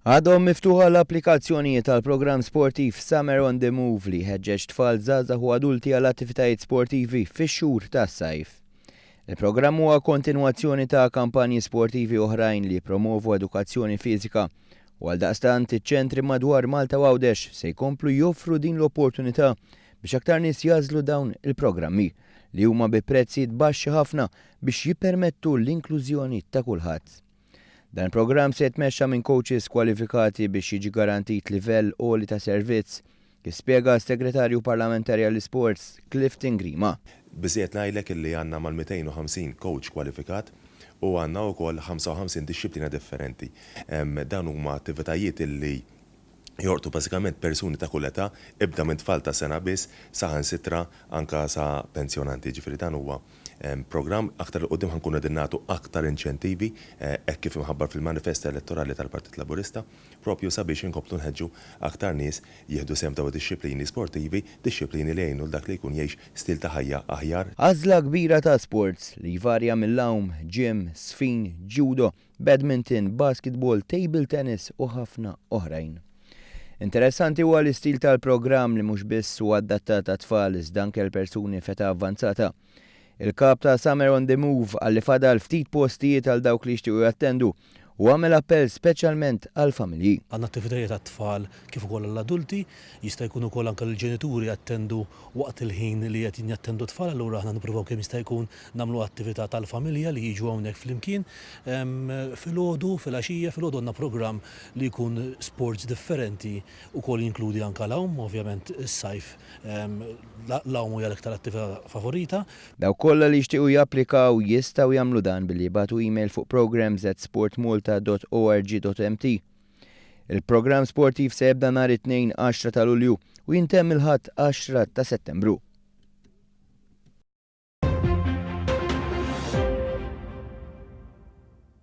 Għadhom miftuħa l-applikazzjonijiet tal-programm sportiv Summer on the Move li ħeġġeġ tfal żgħażagħ u adulti għal attivitajiet sportivi fix-xhur tas-sajf. Il-programm huwa kontinwazzjoni ta' kampanji sportivi oħrajn li jippromovu edukazzjoni fiżika u għaldaqstant iċ-ċentri madwar Malta u Għawdex se jkomplu joffru din l-opportunità biex aktar nies jażlu dawn il-programmi li huma bi prezzijiet baxxi ħafna biex jippermettu l-inklużjoni ta' kulħadd. Dan il-programm se jitmexxa minn coaches kwalifikati biex jiġi garantit livell għoli ta' servizz, kif spjega s-Segretarju Parlamentari għall-Isports Clifton Grima. Biżiet ngħidlek illi għandna mal-250 coach kwalifikat u għandna wkoll 55 disċiplina differenti. Dan huma attivitajiet illi jortu bażikament persuni ta' kull età, ibda minn tfal ta' sena biss saħansitra anka sa' pensjonanti. Ġifieri dan huwa programm aktar il qudiem ħankunu qegħdin nagħtu aktar inċentivi hekk kif imħabbar fil-manifest elettorali tal-Partit Laburista, propju sabiex inkomplu nħeġġu aktar nies jieħdu sehem dawn id-disċiplini sportivi, disċiplini li jgħinu dak li jkun jgħix stil ta' ħajja aħjar. Għażla kbira ta' sports li jvarja mill-lawm, gym, sfin, judo, badminton, basketball, table tennis u ħafna oħrajn. Interessanti huwa l-istil tal-programm li mhux biss huwa adattat għat-tfal iżda anke l-persuni f'età avvanzata. Il-kap ta' Summer on the Move għalli fadal ftit postijiet għal dawk li jixtiequ jattendu u għamel appell speċjalment għal familji. Għandna attivitajiet għat-tfal kif ukoll għall-adulti, jista' jkun ukoll anke l-ġenituri jattendu waqt il-ħin li qed jattendu tfal, allura aħna nippruvaw kemm jista' jkun nagħmlu attività tal-familja li jiġu hawnhekk flimkien. Filgħodu, filgħaxija, filgħodu għandna programm li jkun sports differenti ukoll jinkludi anke l-awm, ovvjament is-sajf l-awm hija l-iktar attività favorita. Dawk kollha li jixtiequ japplikaw jistgħu jagħmlu dan billi jibgħatu email fuq programs@sportmalta.org.mt. Il-programm sportiv se jibda nhar it-2 10 ta' Lulju u jintemm il-ħadd 10 ta' Settembru.